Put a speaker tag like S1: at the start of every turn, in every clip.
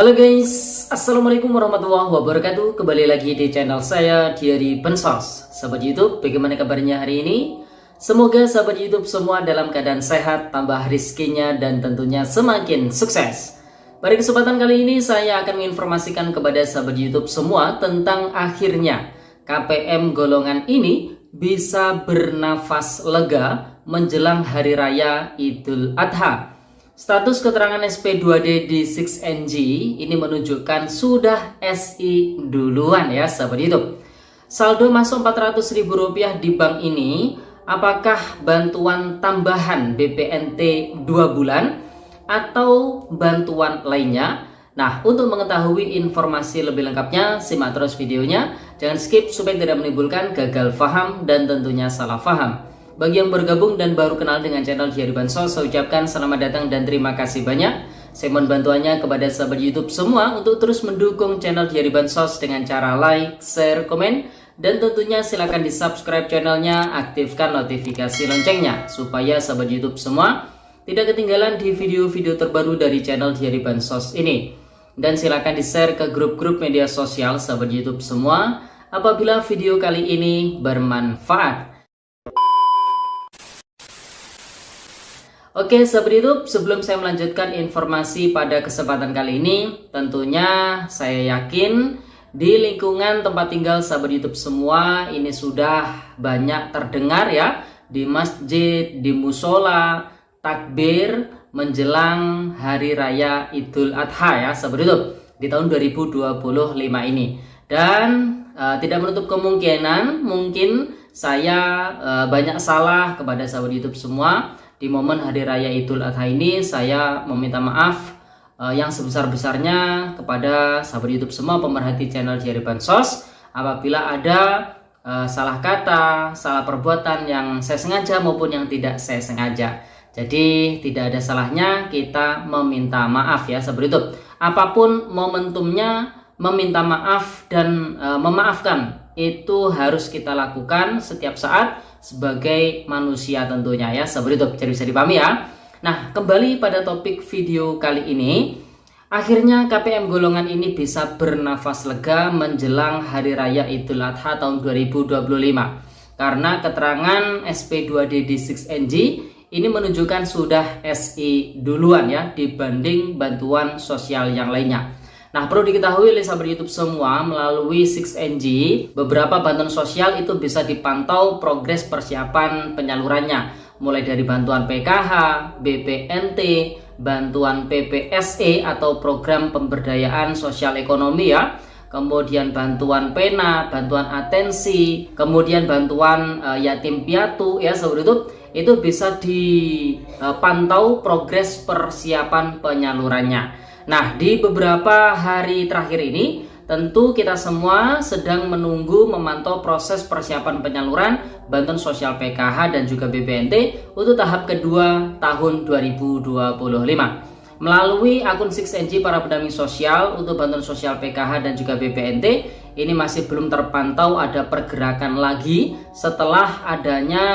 S1: Halo guys, Assalamualaikum warahmatullahi wabarakatuh. Kembali lagi di channel saya, Diary Bansos. Sahabat YouTube, bagaimana kabarnya hari ini? Semoga sahabat YouTube semua dalam keadaan sehat, tambah rizkinya, dan tentunya semakin sukses. Pada kesempatan kali ini saya akan menginformasikan kepada sahabat YouTube semua tentang akhirnya KPM golongan ini bisa bernafas lega menjelang Hari Raya Idul Adha. Status keterangan SP2D di 6NG ini menunjukkan sudah SI duluan ya sahabat YouTube. Saldo masuk Rp400.000 di bank ini. Apakah bantuan tambahan BPNT 2 bulan atau bantuan lainnya? Nah, untuk mengetahui informasi lebih lengkapnya, simak terus videonya. Jangan skip supaya tidak menimbulkan gagal paham dan tentunya salah paham. Bagi yang bergabung dan baru kenal dengan channel Diary Bansos, saya ucapkan selamat datang dan terima kasih banyak. Saya mohon bantuannya kepada sahabat YouTube semua untuk terus mendukung channel Diary Bansos dengan cara like, share, komen, dan tentunya silakan di subscribe channelnya, aktifkan notifikasi loncengnya supaya sahabat YouTube semua tidak ketinggalan di video-video terbaru dari channel Diary Bansos ini. Dan silakan di share ke grup-grup media sosial sahabat YouTube semua apabila video kali ini bermanfaat. Oke sahabat YouTube, sebelum saya melanjutkan informasi pada kesempatan kali ini, tentunya saya yakin di lingkungan tempat tinggal sahabat YouTube semua ini sudah banyak terdengar ya, di masjid, di musola, takbir menjelang Hari Raya Idul Adha ya sahabat YouTube di tahun 2025 ini. Dan tidak menutup kemungkinan mungkin saya banyak salah kepada sahabat YouTube semua. Di momen Hari Raya Idul Adha ini saya meminta maaf yang sebesar-besarnya kepada sahabat YouTube semua pemerhati channel Diary Bansos apabila ada salah kata, salah perbuatan yang saya sengaja maupun yang tidak saya sengaja. Jadi tidak ada salahnya kita meminta maaf ya sahabat YouTube. Apapun momentumnya, meminta maaf dan memaafkan itu harus kita lakukan setiap saat sebagai manusia tentunya ya sahabat YouTube. Jadi bisa dipahami ya. Nah, kembali pada topik video kali ini. Akhirnya KPM golongan ini bisa bernafas lega menjelang Hari Raya Idul Adha tahun 2025. Karena keterangan SP2D di 6NG ini menunjukkan sudah SI duluan ya dibanding bantuan sosial yang lainnya. Nah, perlu diketahui oleh sahabat YouTube semua, melalui 6NG, beberapa bantuan sosial itu bisa dipantau progres persiapan penyalurannya. Mulai dari bantuan PKH, BPNT, bantuan PPSE atau program pemberdayaan sosial ekonomi ya. Kemudian bantuan pena, bantuan atensi, kemudian bantuan yatim piatu ya sahabat YouTube. Itu bisa dipantau progres persiapan penyalurannya. Nah, di beberapa hari terakhir ini tentu kita semua sedang menunggu memantau proses persiapan penyaluran bantuan sosial PKH dan juga BPNT untuk tahap kedua tahun 2025. Melalui akun 6NG para pendamping sosial untuk bantuan sosial PKH dan juga BPNT ini masih belum terpantau ada pergerakan lagi setelah adanya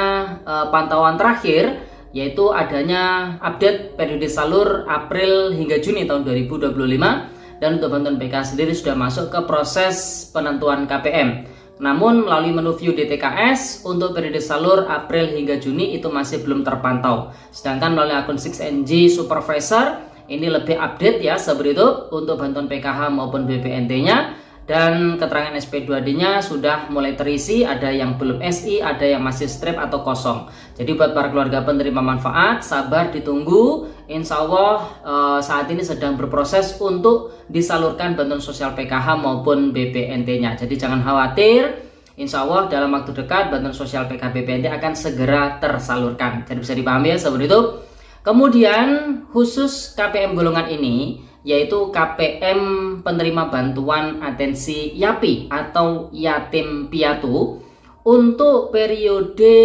S1: pantauan terakhir, yaitu adanya update periode salur April hingga Juni tahun 2025. Dan untuk bantuan PKH sendiri sudah masuk ke proses penentuan KPM. Namun melalui menu view DTKS untuk periode salur April hingga Juni itu masih belum terpantau. Sedangkan melalui akun 6NG Supervisor ini lebih update ya sahabat YouTube untuk bantuan PKH maupun BPNT-nya. Dan keterangan SP2D-nya sudah mulai terisi, ada yang belum SI, ada yang masih strip atau kosong. Jadi buat para keluarga penerima manfaat, sabar ditunggu. Insya Allah saat ini sedang berproses untuk disalurkan bantuan sosial PKH maupun BPNT-nya. Jadi jangan khawatir, insya Allah dalam waktu dekat bantuan sosial PKH BPNT akan segera tersalurkan. Jadi bisa dipahami ya sahabat YouTube. Kemudian khusus KPM golongan ini, yaitu KPM penerima bantuan atensi YAPI atau yatim piatu untuk periode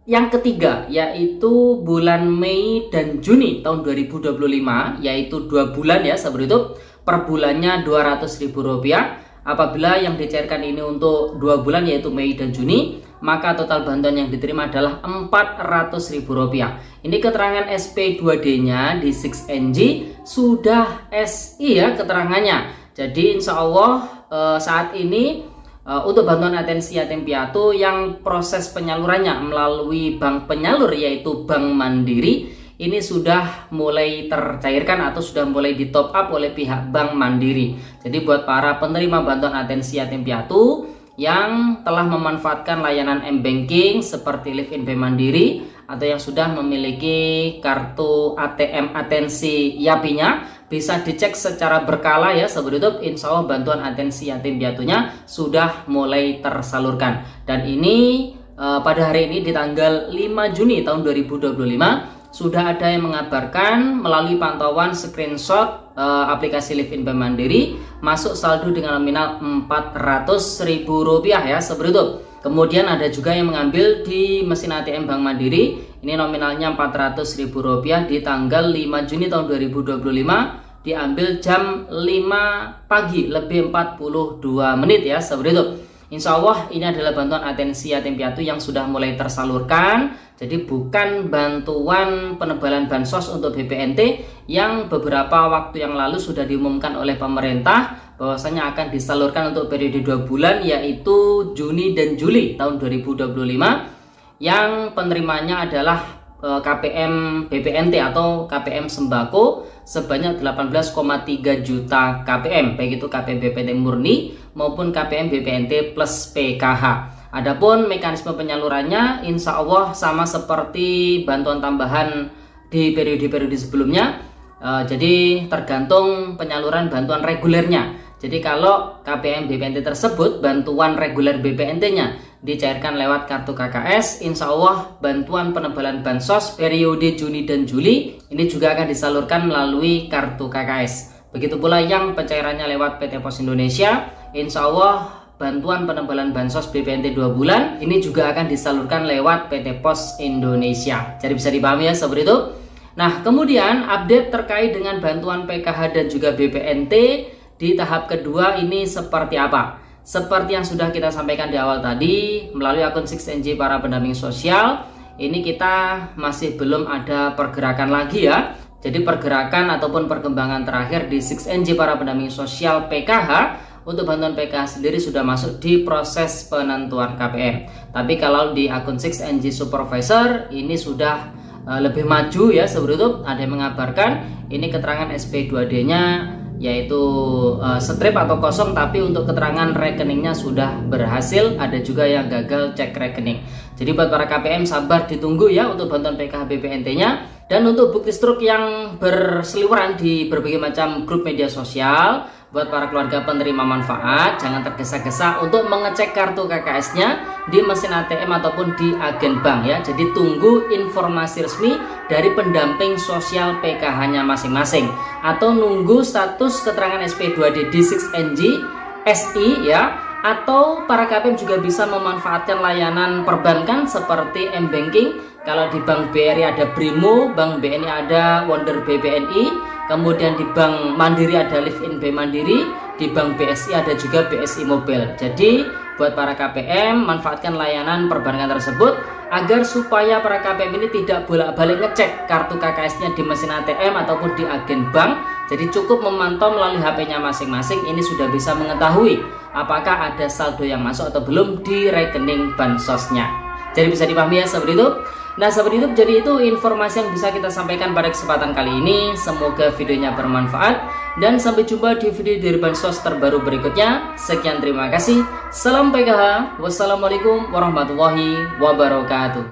S1: yang ketiga, yaitu bulan Mei dan Juni tahun 2025, yaitu 2 bulan ya sahabat YouTube, per bulannya Rp200.000. Apabila yang dicairkan ini untuk 2 bulan yaitu Mei dan Juni, maka total bantuan yang diterima adalah Rp400.000. Ini keterangan SP2D-nya di 6NG sudah SI ya keterangannya. Jadi insya Allah saat ini untuk bantuan atensi yatim piatu yang proses penyalurannya melalui bank penyalur yaitu Bank Mandiri, ini sudah mulai tercairkan atau sudah mulai di top up oleh pihak Bank Mandiri. Jadi buat para penerima bantuan atensi yatim piatu yang telah memanfaatkan layanan M-Banking seperti Live in Pay Mandiri atau yang sudah memiliki kartu ATM atensi Yapinya, bisa dicek secara berkala ya Sobat YouTube. Insya Allah bantuan atensi yatim piatunya sudah mulai tersalurkan. Dan ini pada hari ini di tanggal 5 Juni tahun 2025 sudah ada yang mengabarkan melalui pantauan screenshot aplikasi Live in Pay Mandiri masuk saldo dengan nominal Rp400.000 ya Sobat YouTube. Kemudian ada juga yang mengambil di mesin ATM Bank Mandiri, ini nominalnya Rp400.000 di tanggal 5 Juni tahun 2025, diambil jam 5 pagi lebih 42 menit ya Sobat YouTube. Insya Allah ini adalah bantuan atensi yatim piatu yang sudah mulai tersalurkan. Jadi bukan bantuan penebalan bansos untuk BPNT yang beberapa waktu yang lalu sudah diumumkan oleh pemerintah bahwasanya akan disalurkan untuk periode 2 bulan yaitu Juni dan Juli tahun 2025, yang penerimanya adalah KPM BPNT atau KPM Sembako sebanyak 18,3 juta KPM, baik itu KPM BPNT murni maupun KPM BPNT plus PKH. Adapun mekanisme penyalurannya insya Allah sama seperti bantuan tambahan di periode-periode sebelumnya. Jadi tergantung penyaluran bantuan regulernya. Jadi kalau KPM BPNT tersebut bantuan reguler BPNT-nya dicairkan lewat kartu KKS, insya Allah bantuan penebalan bansos periode Juni dan Juli ini juga akan disalurkan melalui kartu KKS. Begitu pula yang pencairannya lewat PT Pos Indonesia, insya Allah bantuan penebalan bansos BPNT 2 bulan ini juga akan disalurkan lewat PT Pos Indonesia. Jadi bisa dipahami ya Sobat itu. Nah, kemudian update terkait dengan bantuan PKH dan juga BPNT di tahap kedua ini seperti apa? Seperti yang sudah kita sampaikan di awal tadi, melalui akun 6NG para pendamping sosial, ini kita masih belum ada pergerakan lagi ya. Jadi pergerakan ataupun perkembangan terakhir di 6NG para pendamping sosial PKH untuk bantuan PKH sendiri sudah masuk di proses penentuan KPM. Tapi kalau di akun 6NG Supervisor ini sudah lebih maju ya Sobat YouTube. Ada yang mengabarkan ini keterangan SP2D-nya yaitu strip atau kosong, tapi untuk keterangan rekeningnya sudah berhasil. Ada juga yang gagal cek rekening. Jadi buat para KPM sabar ditunggu ya untuk bantuan PKH BPNT-nya. Dan untuk bukti struk yang berseliweran di berbagai macam grup media sosial, buat para keluarga penerima manfaat jangan tergesa-gesa untuk mengecek kartu KKS-nya di mesin ATM ataupun di agen bank ya. Jadi tunggu informasi resmi dari pendamping sosial PKH-nya masing-masing, atau nunggu status keterangan SP2D di 6NG SI ya. Atau para KPM juga bisa memanfaatkan layanan perbankan seperti M-Banking. Kalau di Bank BRI ada Brimo, Bank BNI ada Wonder BBNI, kemudian di Bank Mandiri ada Live in Pay Mandiri, di Bank BSI ada juga BSI Mobile. Jadi buat para KPM manfaatkan layanan perbankan tersebut agar supaya para KPM ini tidak bolak-balik ngecek kartu KKS-nya di mesin ATM ataupun di agen bank. Jadi cukup memantau melalui HP-nya masing-masing, ini sudah bisa mengetahui apakah ada saldo yang masuk atau belum di rekening bansosnya. Jadi bisa dipahami ya Sobat YouTube. Nah Sobat YouTube, jadi itu informasi yang bisa kita sampaikan pada kesempatan kali ini. Semoga videonya bermanfaat dan sampai jumpa di video dari bansos terbaru berikutnya. Sekian, terima kasih. Salam PKH. Wassalamualaikum warahmatullahi wabarakatuh.